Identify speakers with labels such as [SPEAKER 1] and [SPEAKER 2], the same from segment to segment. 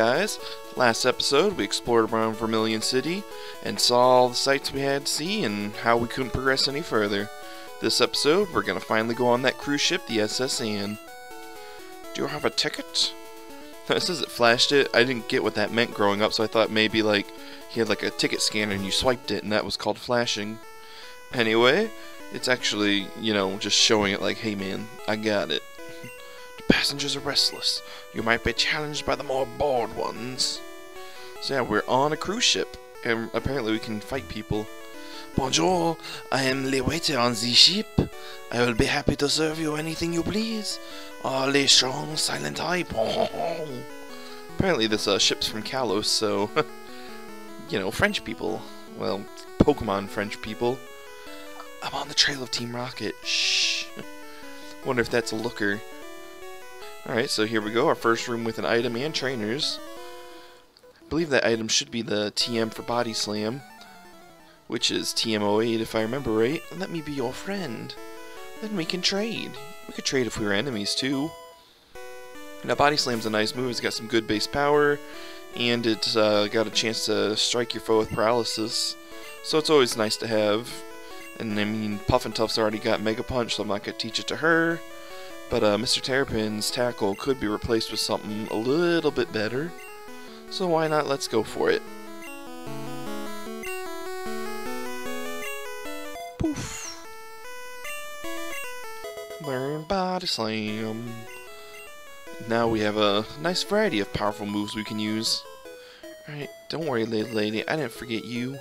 [SPEAKER 1] guys, last episode we explored around Vermilion City and saw all the sights we had to see and how we couldn't progress any further. This episode we're going to finally go on that cruise ship, the SS Anne. Do you have a ticket? It says it flashed it. I didn't get what that meant growing up, so I thought maybe like he had like a ticket scanner and you swiped it and that was called flashing. Anyway, it's actually, you know, just showing it like, hey man, I got it. The passengers are restless. You might be challenged by the more bored ones. So yeah, we're on a cruise ship, and apparently we can fight people. Bonjour, I am the waiter on the ship. I will be happy to serve you anything you please. Les strong silent eye. Apparently this ship's from Kalos, so, you know, French people. Well, Pokemon French people. I'm on the trail of Team Rocket. Shh. Wonder if that's a looker. Alright, so here we go. Our first room with an item and trainers. I believe that item should be the TM for Body Slam, which is TM08 if I remember right. Let me be your friend. Then we can trade. We could trade if we were enemies too. Now Body Slam's a nice move. It's got some good base power, and it's got a chance to strike your foe with paralysis. So it's always nice to have. And I mean, Puff and Tuff's already got Mega Punch, so I'm not going to teach it to her. But Mr. Terrapin's tackle could be replaced with something a little bit better. So why not? Let's go for it. Poof. Learn Body Slam. Now we have a nice variety of powerful moves we can use. Alright, don't worry, little lady, I didn't forget you.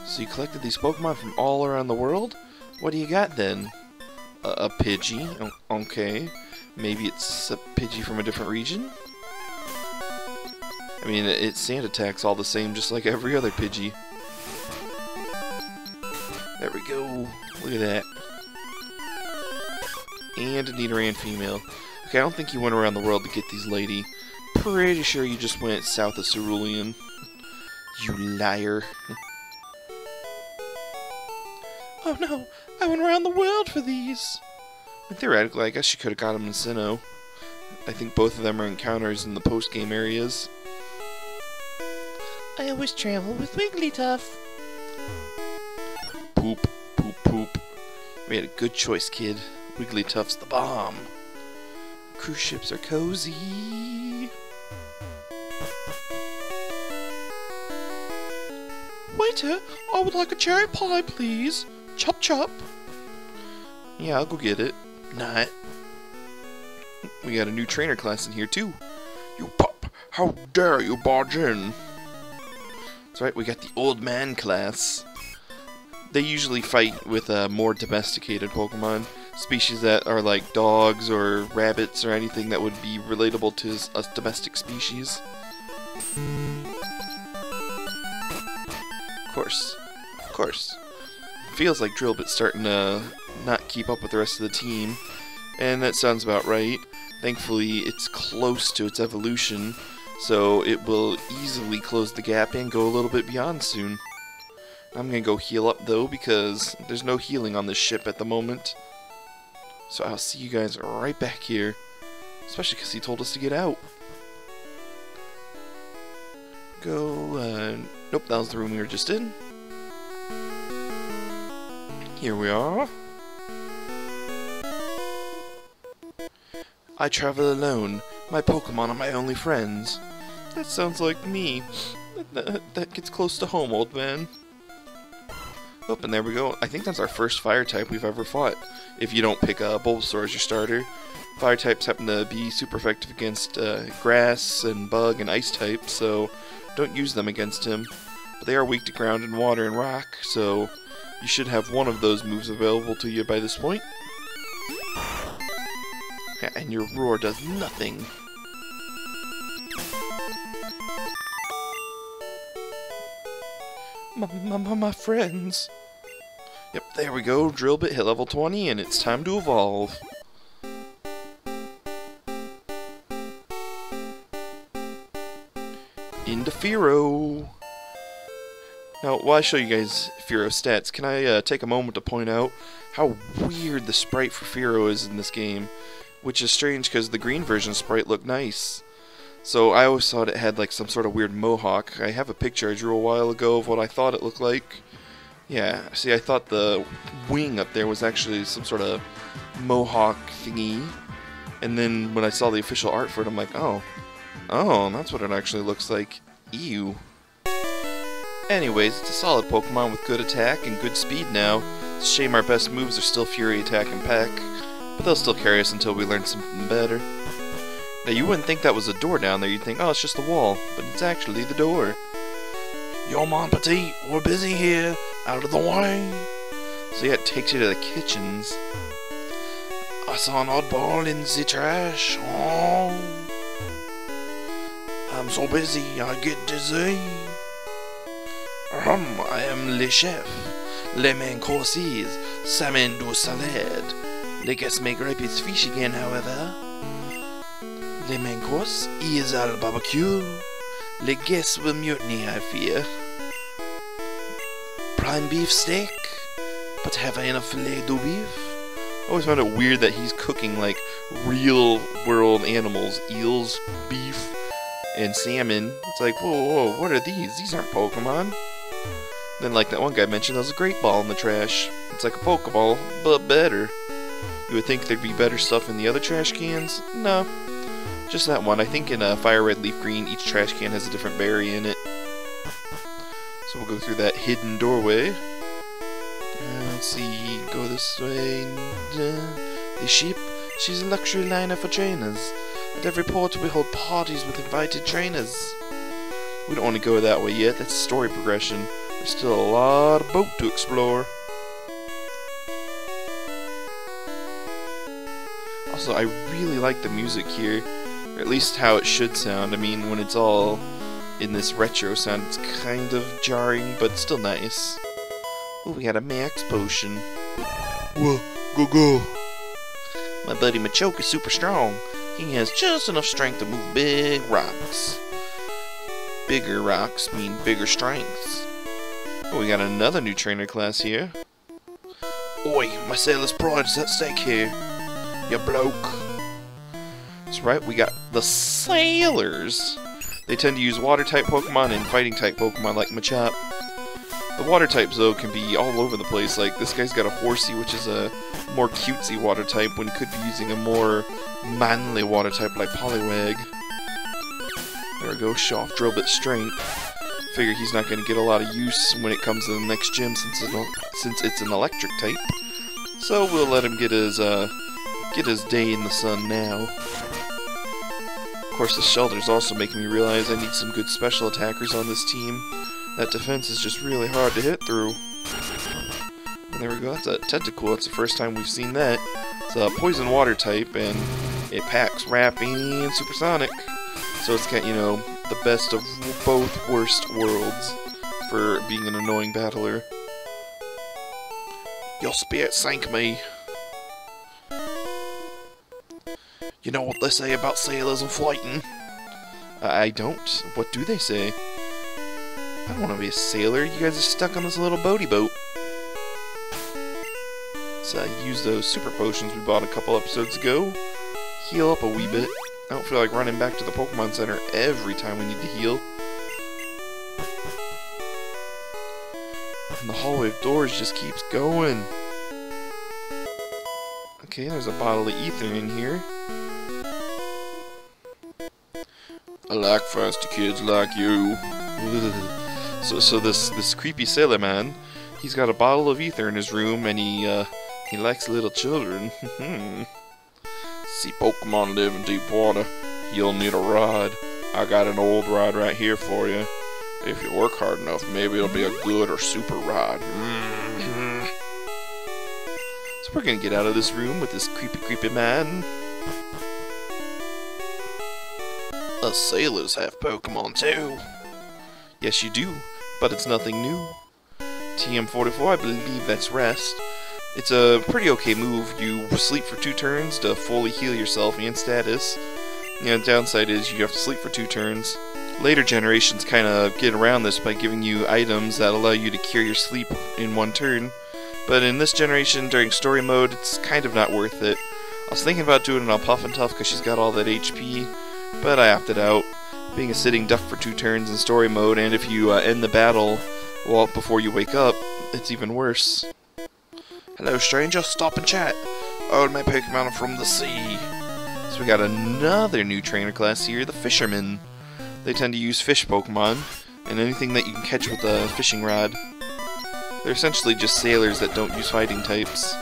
[SPEAKER 1] So you collected these Pokemon from all around the world? What do you got then? A Pidgey? Okay. Maybe it's a Pidgey from a different region? I mean, its sand attack's all the same, just like every other Pidgey. There we go. Look at that. And a Nidoran female. Okay, I don't think you went around the world to get these, lady. Pretty sure you just went south of Cerulean. You liar. Oh no, I went around the world for these. And theoretically, I guess you could have got them in Sinnoh. I think both of them are encounters in the post-game areas. I always travel with Wigglytuff. Poop, poop, poop. We had a good choice, kid. Wigglytuff's the bomb. Cruise ships are cozy. Waiter, I would like a cherry pie, please. Chop chop. Yeah, I'll go get it. Not. We got a new trainer class in here too. You pup! How dare you barge in? That's right, we got the old man class. They usually fight with more domesticated Pokemon. Species that are like dogs or rabbits or anything that would be relatable to a domestic species. Of course. Of course. Feels like Drillbit's starting to not keep up with the rest of the team, and that sounds about right. Thankfully, it's close to its evolution, so it will easily close the gap and go a little bit beyond soon. I'm gonna go heal up though, because there's no healing on this ship at the moment. So I'll see you guys right back here, especially because he told us to get out. Go, nope, that was the room we were just in. Here we are. I travel alone. My Pokemon are my only friends. That sounds like me. That gets close to home, old man. Oh, and there we go. I think that's our first fire type we've ever fought. If you don't pick Bulbasaur as your starter. Fire types happen to be super effective against grass and bug and ice types, so don't use them against him. But they are weak to ground and water and rock, so you should have one of those moves available to you by this point. And your roar does nothing. My friends. Yep, there we go. Drillbit hit level 20 and it's time to evolve. Into Fearow. Now, while I show you guys Fearow stats, can I take a moment to point out how weird the sprite for Fearow is in this game, which is strange because the green version sprite looked nice. So I always thought it had like some sort of weird mohawk. I have a picture I drew a while ago of what I thought it looked like. Yeah, see, I thought the wing up there was actually some sort of mohawk thingy. And then when I saw the official art for it, I'm like, oh, that's what it actually looks like. Ew. Anyways, it's a solid Pokemon with good attack and good speed now. It's a shame our best moves are still Fury, Attack, and Peck, but they'll still carry us until we learn something better. Now, you wouldn't think that was a door down there. You'd think, oh, it's just a wall, but it's actually the door. Yo, Mon Petit, we're busy here. Out of the way. So yeah, it takes you to the kitchens. I saw an oddball in the trash. Oh, I'm so busy, I get dizzy. I am le chef. Les main courses, salmon du salade. Les guests may gripe his fish again, however. Les main course is al barbecue. Les guests will mutiny, I fear. Prime beef steak, but have I enough filet de beef? I always found it weird that he's cooking like real world animals, eels, beef, and salmon. It's like, whoa, what are these? These aren't Pokemon. Then like that one guy mentioned, there's a great ball in the trash. It's like a Pokeball, but better. You would think there'd be better stuff in the other trash cans? No, just that one. I think in Fire Red Leaf Green, each trash can has a different berry in it. So we'll go through that hidden doorway. Let's see, go this way. The ship, she's a luxury liner for trainers. At every port we hold parties with invited trainers. We don't want to go that way yet, that's story progression. There's still a lot of boat to explore. Also, I really like the music here. Or at least how it should sound. I mean, when it's all in this retro sound, it's kind of jarring, but still nice. Oh, we got a max potion. Whoa, go. My buddy Machoke is super strong. He has just enough strength to move big rocks. Bigger rocks mean bigger strengths. Oh, we got another new trainer class here. Oi, my sailor's pride is at stake here. You bloke. That's right, we got the sailors. They tend to use water-type Pokemon and fighting-type Pokemon like Machop. The water-types, though, can be all over the place. Like, this guy's got a Horsey, which is a more cutesy water-type, when he could be using a more manly water-type like Poliwag. There we go, show off Drillbit strength. Figure he's not going to get a lot of use when it comes to the next gym since it's an electric type. So we'll let him get his day in the sun now. Of course, the shelter's also making me realize I need some good special attackers on this team. That defense is just really hard to hit through. And there we go, that's a Tentacool. That's the first time we've seen that. It's a poison water type, and it packs Rap and Supersonic. So it's got, you know, the best of both worst worlds for being an annoying battler. Your spirit sank me. You know what they say about sailors and fighting? I don't. What do they say? I don't want to be a sailor. You guys are stuck on this little boaty boat. So use those super potions we bought a couple episodes ago. Heal up a wee bit. I don't feel like running back to the Pokemon Center every time we need to heal. And the hallway of doors just keeps going. Okay, there's a bottle of ether in here. I like feisty kids like you. So this creepy sailor man, he's got a bottle of ether in his room, and he likes little children. See Pokemon live in deep water, you'll need a ride. I got an old ride right here for you. If you work hard enough, maybe it'll be a good or super ride. So we're gonna get out of this room with this creepy man. Us sailors have Pokemon too. Yes, you do, but it's nothing new. TM44, I believe that's rest. It's a pretty okay move. You sleep for 2 turns to fully heal yourself and status. The downside is you have to sleep for 2 turns. Later generations kind of get around this by giving you items that allow you to cure your sleep in 1 turn. But in this generation, during story mode, it's kind of not worth it. I was thinking about doing it on Puff and Tough because she's got all that HP, but I opted out. being a sitting duck for 2 turns in story mode, and if you end the battle before you wake up, it's even worse. Hello stranger, stop and chat. All my Pokemon are from the sea. So we got another new trainer class here, the Fishermen. They tend to use fish Pokemon, and anything that you can catch with a fishing rod. They're essentially just sailors that don't use fighting types.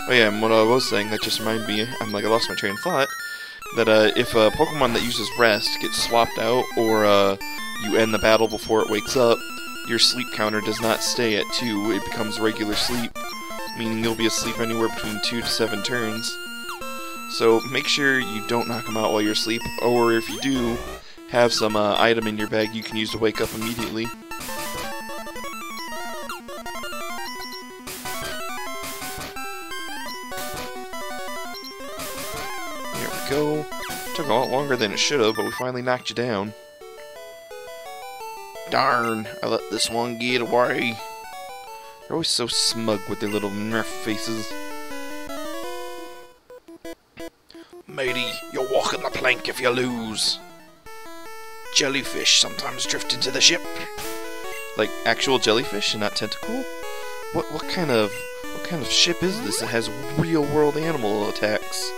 [SPEAKER 1] Oh yeah, and what I was saying, that just reminded me, I lost my train of thought, that if a Pokemon that uses rest gets swapped out, or you end the battle before it wakes up, your sleep counter does not stay at 2, it becomes regular sleep, meaning you'll be asleep anywhere between 2 to 7 turns. So make sure you don't knock them out while you're asleep, or if you do, have some item in your bag you can use to wake up immediately. There we go. Took a lot longer than it should have, but we finally knocked you down. Darn, I let this one get away. They're always so smug with their little nerf faces. Matey, you're walking the plank if you lose. Jellyfish sometimes drift into the ship. Like actual jellyfish and not tentacle? What kind of ship is this that has real world animal attacks?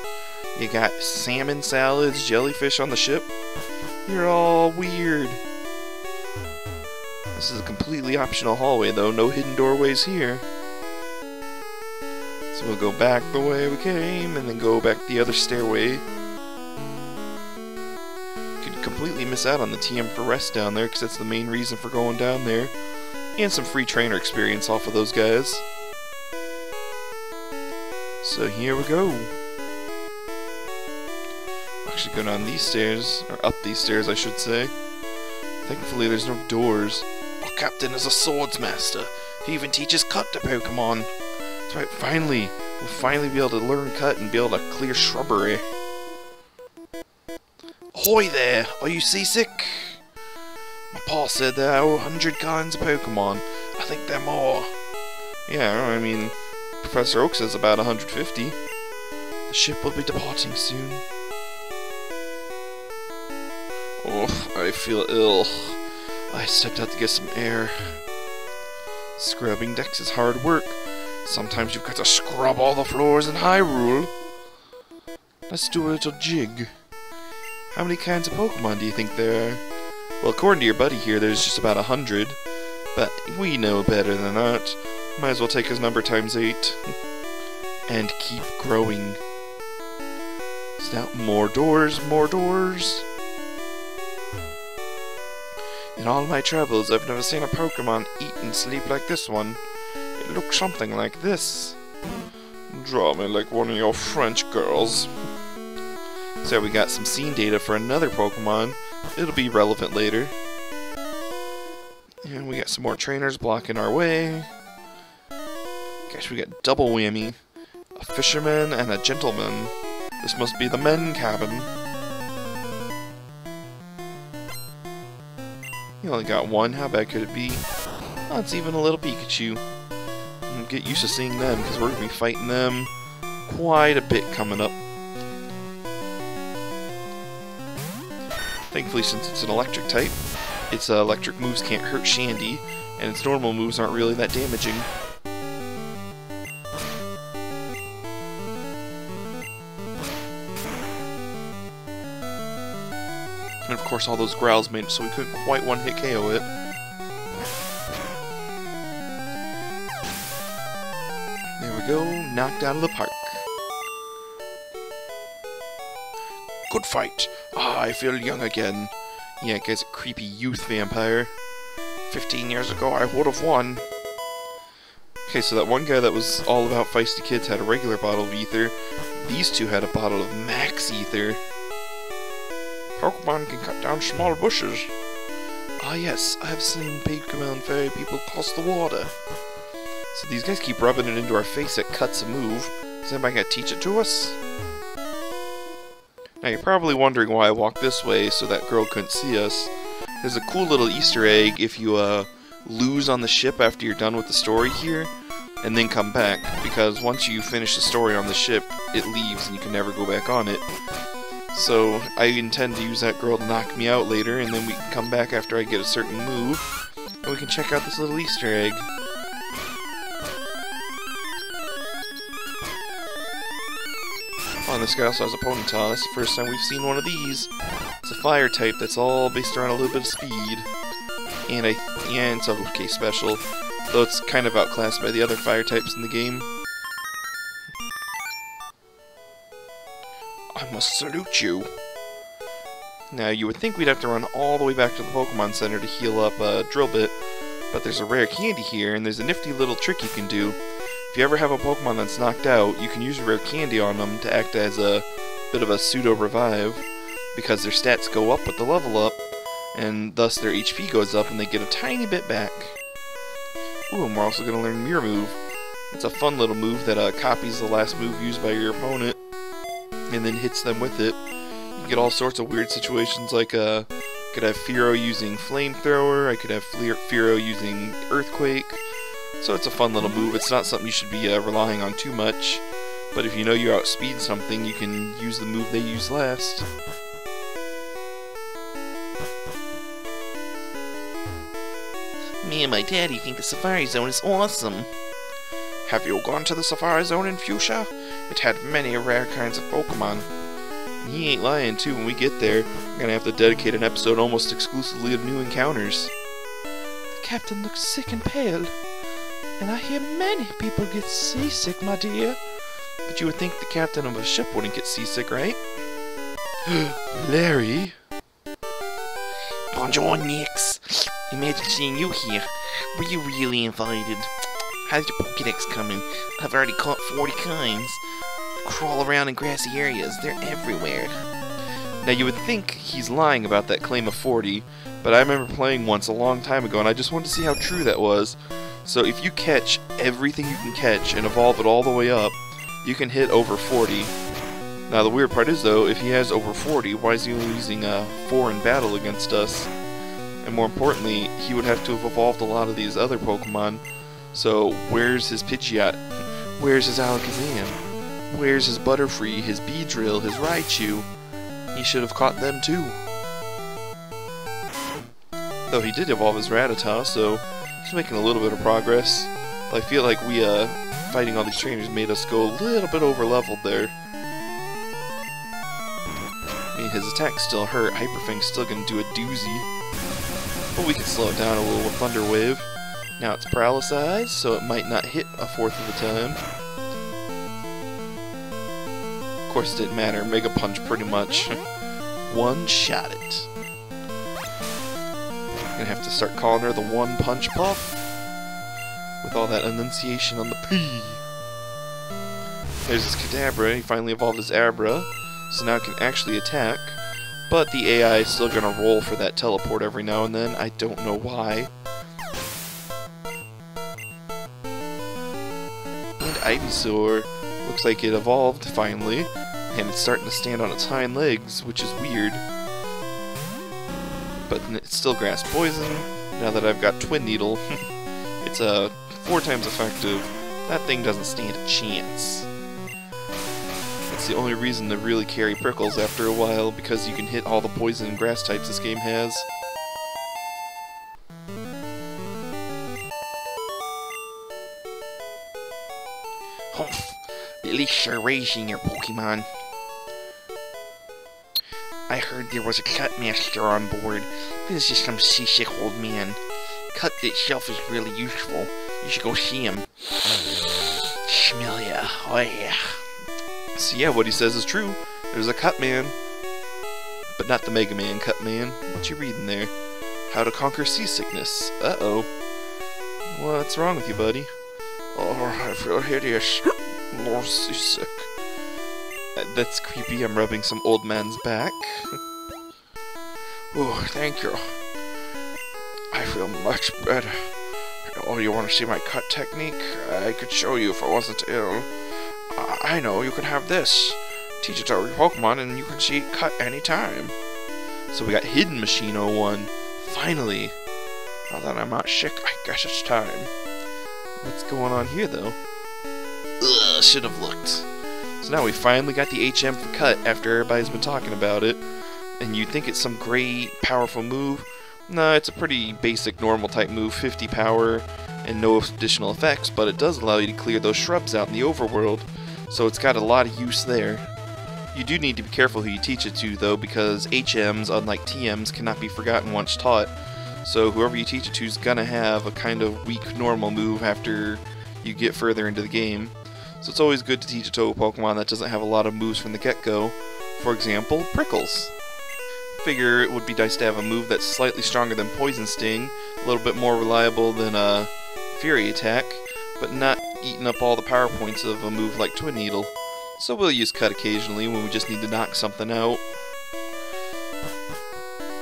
[SPEAKER 1] You got salmon salads, jellyfish on the ship? You're all weird. This is a completely optional hallway though, no hidden doorways here. So we'll go back the way we came, and then go back the other stairway. You could completely miss out on the TM for rest down there, because that's the main reason for going down there. And some free trainer experience off of those guys. So here we go. Actually go down these stairs, or up these stairs I should say. Thankfully there's no doors. Our captain is a swords master. He even teaches cut to Pokemon. That's right, finally! We'll finally be able to learn cut and be able to clear shrubbery. Ahoy there! Are you seasick? My pa said there are 100 kinds of Pokemon. I think there are more. Yeah, I mean, Professor Oak says about 150. The ship will be departing soon. Oh, I feel ill. I stepped out to get some air. Scrubbing decks is hard work. Sometimes you've got to scrub all the floors in Hyrule. Let's do a little jig. How many kinds of Pokemon do you think there are? Well, according to your buddy here, there's just about 100. But we know better than that. Might as well take his number times 8. And keep growing. Is now more doors, more doors. In all my travels, I've never seen a Pokemon eat and sleep like this one. It looks something like this. Draw me like one of your French girls. So we got some scene data for another Pokemon. It'll be relevant later. And we got some more trainers blocking our way. Gosh, we got double whammy. A fisherman and a gentleman. This must be the men cabin. You only got one, how bad could it be? Oh, it's even a little Pikachu. Get used to seeing them, because we're going to be fighting them quite a bit coming up. Thankfully, since it's an electric type, its electric moves can't hurt Shandy, and its normal moves aren't really that damaging. And of course all those growls made it so we couldn't quite one-hit KO it. There we go, knocked out of the park. Good fight. Ah, I feel young again. Yeah, guy's a creepy youth vampire. 15 years ago I would have won. Okay, so that one guy that was all about feisty kids had a regular bottle of ether. These two had a bottle of max ether. Pokemon can cut down small bushes. Ah yes, I have seen Pokemon fairy people cross the water. So these guys keep rubbing it into our face at cuts a move. Is anybody gonna teach it to us? Now you're probably wondering why I walked this way so that girl couldn't see us. There's a cool little Easter egg if you lose on the ship after you're done with the story here, and then come back, because once you finish the story on the ship, it leaves and you can never go back on it. So I intend to use that girl to knock me out later, and then we can come back after I get a certain move, and we can check out this little Easter egg. Oh, this guy also has a ponytail. That's the first time we've seen one of these. It's a fire type that's all based around a little bit of speed. And it's a rookie special, though it's kind of outclassed by the other fire types in the game. I must salute you. Now, you would think we'd have to run all the way back to the Pokemon Center to heal up Drillbit, but there's a rare candy here, and there's a nifty little trick you can do. If you ever have a Pokemon that's knocked out, you can use a rare candy on them to act as a bit of a pseudo-revive, because their stats go up with the level up, and thus their HP goes up and they get a tiny bit back. Ooh, and we're also going to learn Mirror Move. It's a fun little move that copies the last move used by your opponent, and then hits them with it. You get all sorts of weird situations, like could have Fearow using Flamethrower, I could have Fearow using Earthquake. So it's a fun little move. It's not something you should be relying on too much, but if you know you outspeed something, you can use the move they use last. Me and my daddy think the Safari Zone is awesome. Have you gone to the Safari Zone in Fuchsia? It had many rare kinds of Pokemon. And he ain't lying too. When we get there, we're gonna have to dedicate an episode almost exclusively of new encounters. The captain looks sick and pale, and I hear many people get seasick, my dear. But you would think the captain of a ship wouldn't get seasick, right? Larry? Bonjour, Nix. Imagine seeing you here. Were you really invited? How's your Pokédex coming? I've already caught 40 kinds. Crawl around in grassy areas. They're everywhere. Now, you would think he's lying about that claim of 40, but I remember playing once a long time ago, and I just wanted to see how true that was. So if you catch everything you can catch and evolve it all the way up, you can hit over 40. Now, the weird part is, though, if he has over 40, why is he only using 4 in battle against us? And more importantly, he would have to have evolved a lot of these other Pokemon. So, where's his Pidgeot? Where's his Alakazam? Where's his Butterfree, his Beedrill, his Raichu? He should have caught them too. Though he did evolve his Rattata, so he's making a little bit of progress. But I feel like we, fighting all these trainers made us go a little bit over-leveled there. I mean, his attack still hurt. Hyper Fang's still gonna do a doozy. But we can slow it down a little with Thunder Wave. Now it's Paralyzed, so it might not hit a fourth of the time. Of course it didn't matter. Mega Punch pretty much one-shot it. Gonna have to start calling her the One Punch Puff. With all that enunciation on the P. There's his Kadabra. He finally evolved his Abra. So now it can actually attack. But the AI is still gonna roll for that teleport every now and then. I don't know why. And Ivysaur looks like it evolved finally, and it's starting to stand on its hind legs, which is weird. But it's still Grass Poison. Now that I've got Twin Needle, it's 4 times effective. That thing doesn't stand a chance. It's the only reason to really carry Prickles after a while, because you can hit all the poison and grass types this game has. Humph! At least you're raising your Pokemon. I heard there was a cut master on board. This is some seasick old man. Cut itself is really useful. You should go see him. Smell ya. Oh yeah. So yeah, what he says is true. There's a Cut Man. But not the Mega Man Cut Man. What you reading there? How to conquer seasickness. Uh-oh. What's wrong with you, buddy? Oh, I feel hideous. More seasick. That's creepy. I'm rubbing some old man's back. Oh, thank you. I feel much better. Oh, you want to see my cut technique? I could show you if I wasn't ill. I know, you can have this. Teach it to your Pokemon and you can see it cut anytime. So we got Hidden Machine 01. Finally. Now that I'm not sick, I guess it's time. What's going on here, though? Ugh, should have looked. So now we finally got the HM for cut after everybody's been talking about it. And you think it's some great, powerful move. No, it's a pretty basic, normal type move, 50 power and no additional effects, but it does allow you to clear those shrubs out in the overworld, so it's got a lot of use there. You do need to be careful who you teach it to, though, because HMs, unlike TMs, cannot be forgotten once taught. So whoever you teach it to is gonna have a kind of weak normal move after you get further into the game. So it's always good to teach it to a Pokemon that doesn't have a lot of moves from the get-go. For example, Prickles. Figure it would be nice to have a move that's slightly stronger than Poison Sting, a little bit more reliable than a Fury Attack, but not eating up all the power points of a move like Twin Needle. So we'll use Cut occasionally when we just need to knock something out.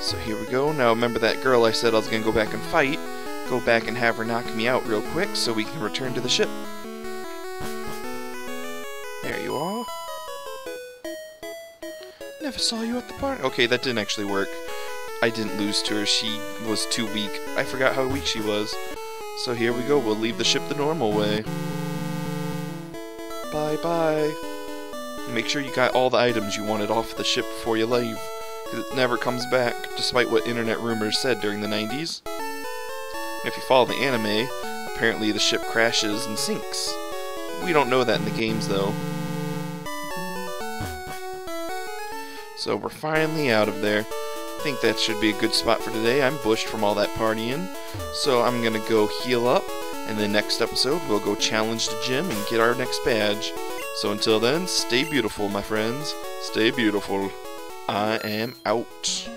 [SPEAKER 1] So here we go. Now remember that girl I said I was going to go back and fight. Go back and have her knock me out real quick so we can return to the ship. There you are. Never saw you at the party. Okay, that didn't actually work. I didn't lose to her. She was too weak. I forgot how weak she was. So here we go. We'll leave the ship the normal way. Bye-bye. Make sure you got all the items you wanted off the ship before you leave, because it never comes back, despite what internet rumors said during the 90s. If you follow the anime, apparently the ship crashes and sinks. We don't know that in the games, though. So we're finally out of there. I think that should be a good spot for today. I'm bushed from all that partying, so I'm gonna go heal up, and the next episode we'll go challenge the gym and get our next badge. So until then, stay beautiful, my friends. Stay beautiful. I am out.